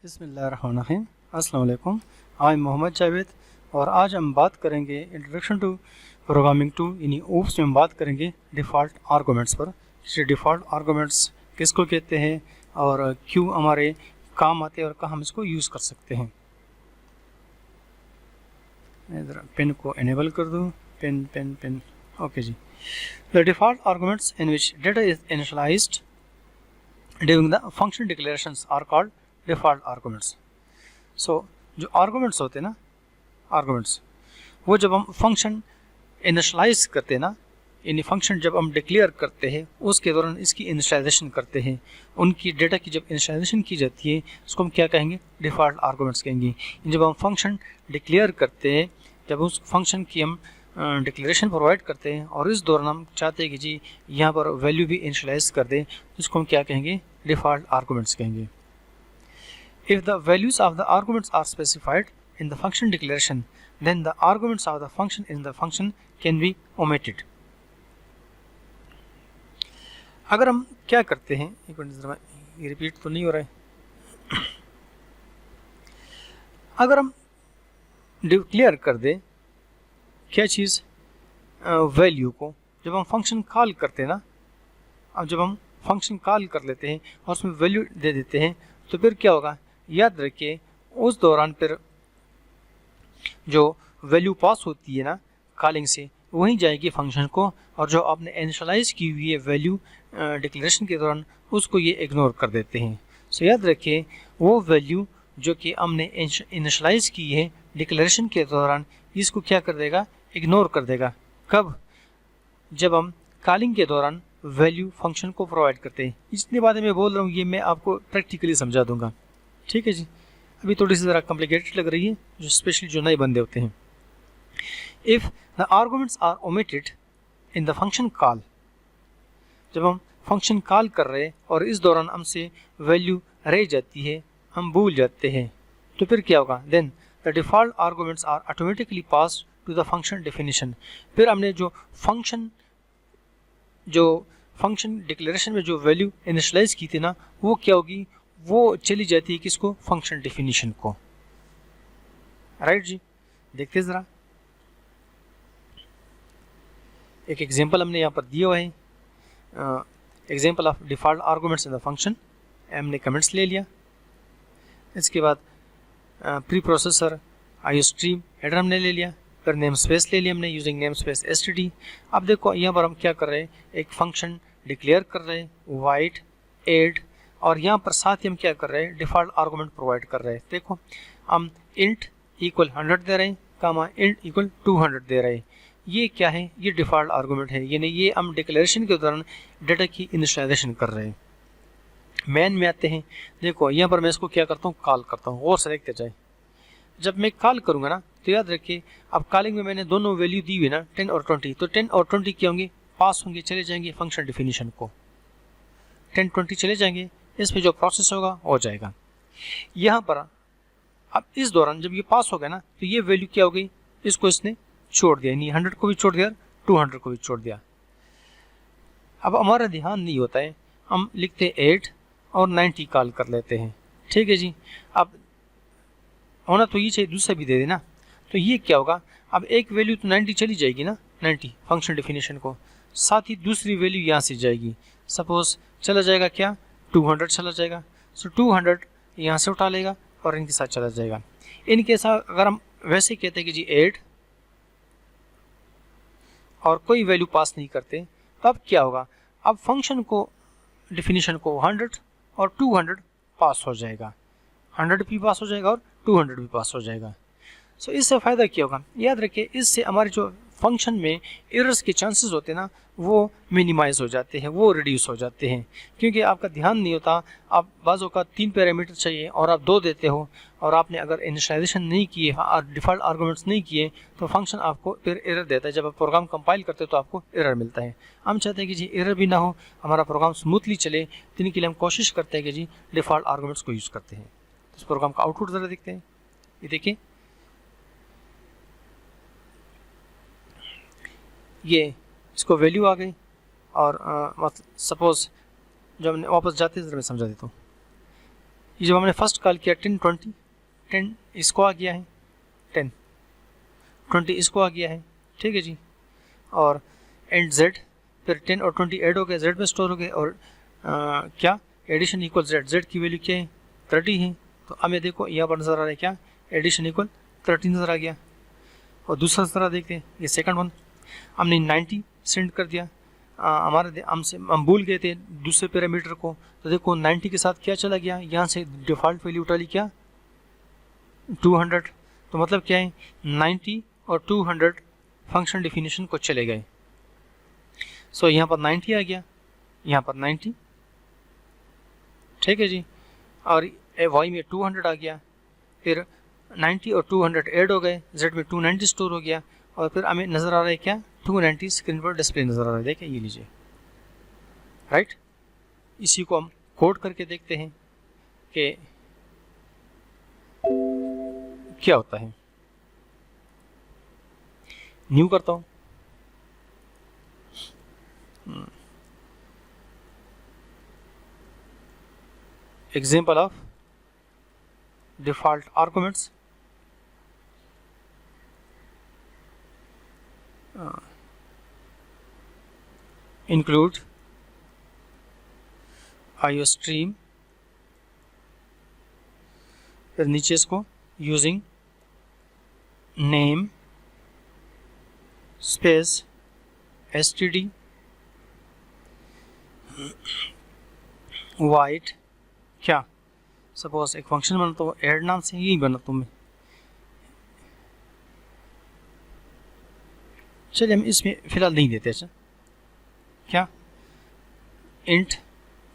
बिस्मिल्लाहिर्रहमानिर्रहीम। अस्सलाम वालेकुम। आई एम मोहम्मद जावेद और आज हम बात करेंगे इंट्रोडक्शन टू प्रोग्रामिंग टू यानी ओप्स में हम बात करेंगे डिफ़ॉल्ट आर्गूमेंट्स पर। डिफ़ॉल्ट आर्गूमेंट्स किसको कहते हैं और क्यों हमारे काम आते हैं और कहाँ हम इसको यूज़ कर सकते हैं। इधर पेन को इनेबल कर दूँ। पेन ओके जी। The default arguments in which data is initialized during the function declarations are called default arguments. So जो आर्गूमेंट्स होते हैं ना, आर्गूमेंट्स वो जब हम फंक्शन इनिशियलाइज करते हैं ना, यानी फंक्शन जब हम डिक्लेयर करते हैं उसके दौरान इसकी इनिशियलाइजेशन करते हैं, उनकी डेटा की जब इनिशियलाइजेशन की जाती है उसको हम क्या कहेंगे, डिफ़ॉल्ट आर्गूमेंट्स कहेंगे। जब हम फंक्शन डिक्लेयर करते हैं, जब उस फंक्शन की हम डिक्लेरेशन प्रोवाइड करते हैं और इस दौरान हम चाहते हैं कि जी यहाँ पर वैल्यू भी इनिशियलाइज कर दें, इसको हम क्या कहेंगे, डिफ़ॉल्ट आर्गूमेंट्स कहेंगे। If the values of the arguments are specified in the function declaration, then the arguments of the function in the function can be omitted. अगर हम क्या करते हैं, एक मिनट जरा ये रिपीट तो नहीं हो रहा है। अगर हम डिक्लेयर कर दें क्या चीज़, वैल्यू को, जब हम फंक्शन कॉल करते हैं ना, अब जब हम फंक्शन कॉल कर लेते हैं और उसमें वैल्यू दे देते हैं तो फिर क्या होगा, याद रखिए उस दौरान फिर जो वैल्यू पास होती है ना कॉलिंग से, वहीं जाएगी फंक्शन को, और जो आपने इनिशियलाइज की हुई है वैल्यू डिक्लेरेशन के दौरान उसको ये इग्नोर कर देते हैं। सो याद रखिए वो वैल्यू जो कि हमने इनिशियलाइज की है डिक्लेरेशन के दौरान, इसको क्या कर देगा, इग्नोर कर देगा। कब, जब हम कॉलिंग के दौरान वैल्यू फंक्शन को प्रोवाइड करते हैं। जितनी बातें मैं बोल रहा हूँ ये मैं आपको प्रैक्टिकली समझा दूंगा, ठीक है जी। अभी थोड़ी सी ज़रा कॉम्प्लिकेटेड लग रही है, जो स्पेशली जो नए बंदे होते हैं। If the arguments are omitted in the function call, जब हम फंक्शन कॉल कर रहे हैं और इस दौरान हमसे वैल्यू रह जाती है, हम भूल जाते हैं, तो फिर क्या होगा, then the default arguments are automatically pass to the function definition. फिर हमने जो फंक्शन डिक्लेरेशन में जो वैल्यू इनिशियलाइज की थी ना, वो क्या होगी, वो चली जाती है किसको, फंक्शन डेफिनेशन को। राइट जी, देखते ज़रा एक एग्जांपल हमने यहाँ पर दिया हुआ है, example of default arguments in the function. हमने कमेंट्स ले लिया, इसके बाद pre processor I stream header हमने ले लिया, फिर नेम स्पेस ले लिया हमने यूजिंग नेम स्पेस std। अब देखो यहाँ पर हम क्या कर रहे हैं, एक फंक्शन डिक्लेयर कर रहे हैं वाइड एड, और यहाँ पर साथ ही हम क्या कर रहे हैं, डिफ़ॉल्ट आर्गूमेंट प्रोवाइड कर रहे हैं। देखो हम इंट इक्वल 100 दे रहे हैं, कामा इंट इक्वल 200 दे रहे हैं। ये क्या है, ये डिफ़ॉल्ट आर्गूमेंट है, यानी ये हम डिक्लेरेशन के दौरान डेटा की इनिशियलाइजेशन कर रहे हैं। मेन में आते हैं, देखो यहाँ पर मैं इसको क्या करता हूँ, कॉल करता हूँ, और से देखते जाए। जब मैं कॉल करूँगा ना तो याद रखिए, अब कॉलिंग में मैंने दोनों वैल्यू दी हुई ना 10 और 20, तो 10 और 20 क्या होंगे, पास होंगे, चले जाएंगे फंक्शन डिफिनीशन को, 10-20 चले जाएंगे, इस पर जो प्रोसेस होगा हो जाएगा। यहाँ पर अब इस दौरान जब ये पास हो गया ना तो ये वैल्यू क्या हो गई, इसको इसने छोड़ दिया, यानी 100 को भी छोड़ दिया, 200 को भी छोड़ दिया। अब हमारा ध्यान नहीं होता है, हम लिखते 8 और 90 कॉल कर लेते हैं, ठीक है जी। अब होना तो ये चाहिए दूसरा भी दे देना, तो ये क्या होगा, अब एक वैल्यू तो 90 चली जाएगी ना, 90 फंक्शन डिफिनेशन को, साथ ही दूसरी वैल्यू यहाँ से जाएगी, सपोज चला जाएगा क्या, 200 चला जाएगा। सो 200 यहाँ से उठा लेगा और इनके साथ चला जाएगा। इनके साथ अगर हम वैसे कहते हैं कि जी 8 और कोई वैल्यू पास नहीं करते, तो अब क्या होगा, अब फंक्शन को डिफिनेशन को 100 और 200 पास हो जाएगा, 100 भी पास हो जाएगा और 200 भी पास हो जाएगा। सो इससे फ़ायदा क्या होगा, याद रखिए इससे हमारे जो फंक्शन में एरर्स के चांसेस होते हैं ना, वो मिनिमाइज़ हो जाते हैं, वो रिड्यूस हो जाते हैं। क्योंकि आपका ध्यान नहीं होता, आप बाज़ों का 3 पैरामीटर चाहिए और आप 2 देते हो, और आपने अगर इनिशियलाइजेशन नहीं किए और डिफ़ॉल्ट आर्गूमेंट्स नहीं किए तो फंक्शन आपको फिर एरर देता है। जब आप प्रोग्राम कंपाइल करते हो तो आपको एरर मिलता है। हम चाहते हैं कि जी एरर भी ना हो, हमारा प्रोग्राम स्मूथली चले, तो इनके लिए हम कोशिश करते हैं कि जी डिफ़ॉल्ट आर्गूमेंट्स को यूज़ करते हैं। इस प्रोग्राम का आउटपुट ज़रा देखते हैं। ये देखिए, ये इसको वैल्यू आ गई, और मतलब सपोज जब हमने वापस जाते हैं मैं समझा देता हूँ। ये जब हमने फर्स्ट कॉल किया 10 20, 10 इसको आ गया है, 10 20 इसको आ गया है, ठीक है जी। और एंड जेड, फिर 10 और 20 ऐड हो गए, जेड में स्टोर हो गए, और क्या एडिशन इक्वल जेड, जेड की वैल्यू क्या है 30 है। तो हमें देखो यहाँ पर नज़र आ रहा है क्या, एडिशन इक्वल 30 नज़र आ गया। और दूसरा तरह देखते हैं, ये सेकंड वन, हमने 90 सेंड कर दिया, हम भूल गए थे दूसरे पैरामीटर को, तो देखो 90 के साथ क्या चला गया, यहाँ से डिफ़ॉल्ट वैल्यू उठा ली क्या 200, तो मतलब क्या है 90 और 200 फंक्शन डेफिनेशन को चले गए। सो यहाँ पर 90 आ गया, यहाँ पर 90, ठीक है जी, और वाई में 200 आ गया, फिर 90 और 200 ऐड हो गए, जेड में 290 स्टोर हो गया, और फिर हमें नज़र आ रहा है क्या 290 स्क्रीन पर डिस्प्ले नज़र आ रहा है, देखें ये लीजिए, राइट। इसी को हम कोड करके देखते हैं कि क्या होता है। न्यू करता हूँ, example of default arguments, include IOStream, फिर नीचे इसको using name space std white, क्या सपोज एक फंक्शन बना तो ऐड नाम से यही बना तुम्हें, चलिए हम इसमें फिलहाल नहीं देते। अच्छा क्या इंट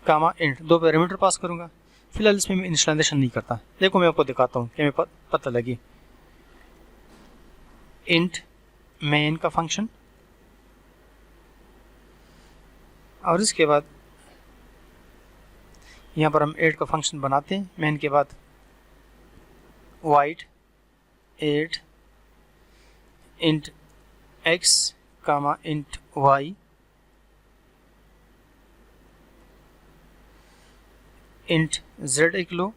कामा इंट, दो पैरामीटर पास करूंगा, फिलहाल इसमें मैं इनिशियलाइजेशन नहीं करता। देखो मैं आपको दिखाता हूँ कि हमें पता लगी। इंट मेन का फंक्शन, और इसके बाद यहाँ पर हम ऐड का फंक्शन बनाते हैं, मेन के बाद white add int x comma int Y, int Z एक लो,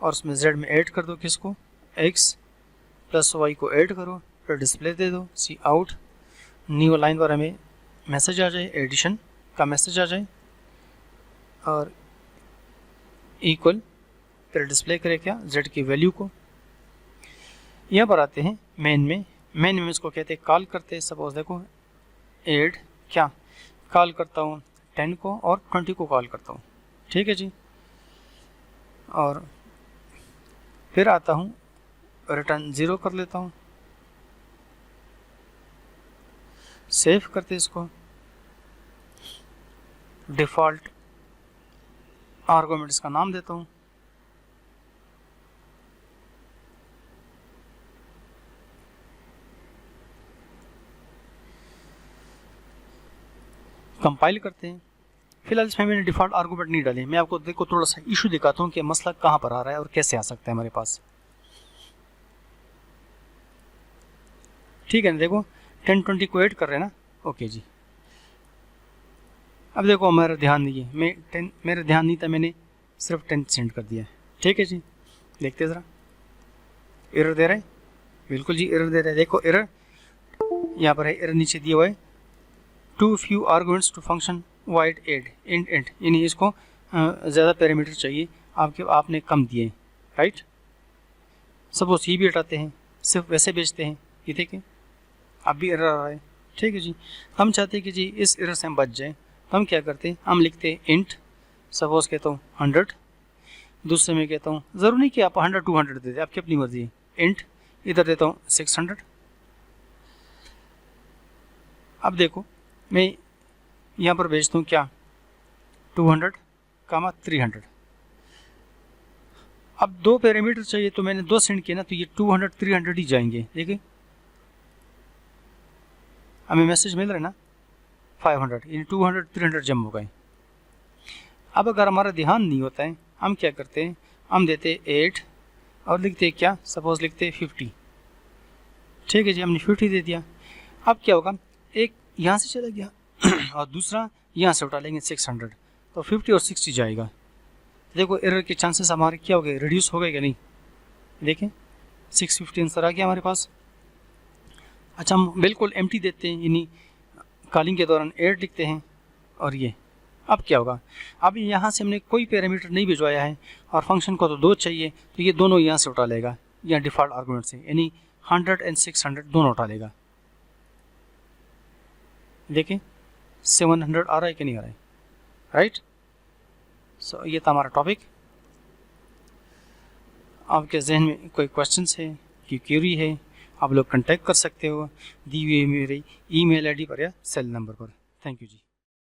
और उसमें जेड में ऐड कर दो किसको, एक्स प्लस वाई को ऐड करो, फिर डिस्प्ले दे दो सी आउट, न्यू लाइन पर हमें मैसेज आ जाए, एडिशन का मैसेज आ जाए, और इक्वल, फिर डिस्प्ले करे क्या जेड की वैल्यू को। यहाँ पर आते हैं मेन में इसको कहते हैं कॉल करते हैं। सपोज देखो ऐड क्या कॉल करता हूँ 10 को और 20 को कॉल करता हूँ, ठीक है जी, और फिर आता हूँ रिटर्न 0 कर लेता हूँ, सेव करते इसको, डिफ़ॉल्ट आर्गुमेंट्स का नाम देता हूँ, कंपाइल करते हैं। फिलहाल इसमें मैंने डिफ़ॉल्ट आर्गुमेंट नहीं डाले, मैं आपको देखो थोड़ा सा इशू दिखाता हूँ कि मसला कहाँ पर आ रहा है और कैसे आ सकता है हमारे पास, ठीक है ना। देखो 10 20 को ऐड कर रहे हैं ना, ओके जी। अब देखो हमारा ध्यान नहीं है, मेरा ध्यान नहीं था, मैंने सिर्फ 10 सेंड कर दिया है, ठीक है जी। देखते ज़रा, एरर दे रहा है, बिल्कुल जी एरर दे रहा है। देखो एरर यहाँ पर है, एरर नीचे दिया हुआ है, too few arguments to function void add int, यानी इसको ज़्यादा पैरामीटर चाहिए, आपने कम दिए, राइट। सपोज ये भी हटाते हैं, सिर्फ वैसे बेचते हैं, ये देखें अब भी एरर आ रहा है, ठीक है जी। हम चाहते हैं कि जी इस एरर से हम बच जाएं, तो हम क्या करते हैं, हम लिखते हैं इंट, सपोज कहता हूँ 100, दूसरे में कहता हूँ, ज़रूर नहीं कि आप 100 200 दे दें, आपकी अपनी मर्जी है, इंट इधर देता हूँ 600। अब देखो मैं यहाँ पर भेजता हूँ क्या 200 कामा 300। अब दो पैरामीटर चाहिए तो मैंने 2 सेंड किए ना, तो ये 200 300 ही जाएंगे, देखिए हमें मैसेज मिल रहा है ना 500, यानी 200 300 जम हो गए। अब अगर हमारा ध्यान नहीं होता है, हम क्या करते हैं, हम देते 8 और लिखते क्या, सपोज लिखते 50, ठीक है जी, हमने 50 दे दिया। अब क्या होगा, एक यहाँ से चला गया और दूसरा यहाँ से उठा लेंगे 600, तो 50 और 60 जाएगा, देखो एरर के चांसेस हमारे क्या हो गए, रिड्यूस हो गए क्या नहीं, देखें 650 आंसर आ गया हमारे पास। अच्छा हम बिल्कुल एम्प्टी देते हैं, यानी कॉलिंग के दौरान 8 लिखते हैं, और ये अब क्या होगा, अब यहाँ से हमने कोई पैरामीटर नहीं भिजवाया है और फंक्शन को तो 2 चाहिए, तो ये दोनों यहाँ से उठा लेगा, या डिफ़ॉल्ट आर्गूमेंट से, यानी 100 और 600 दोनों उठा लेगा। देखें 700 आ रहा है कि नहीं आ रहा है, राइट। सो ये था हमारा टॉपिक। आपके जहन में कोई क्वेश्चंस है कि क्वेरी है, आप लोग कांटेक्ट कर सकते हो दी हुई मेरी ईमेल आईडी पर या सेल नंबर पर। Thank you ji.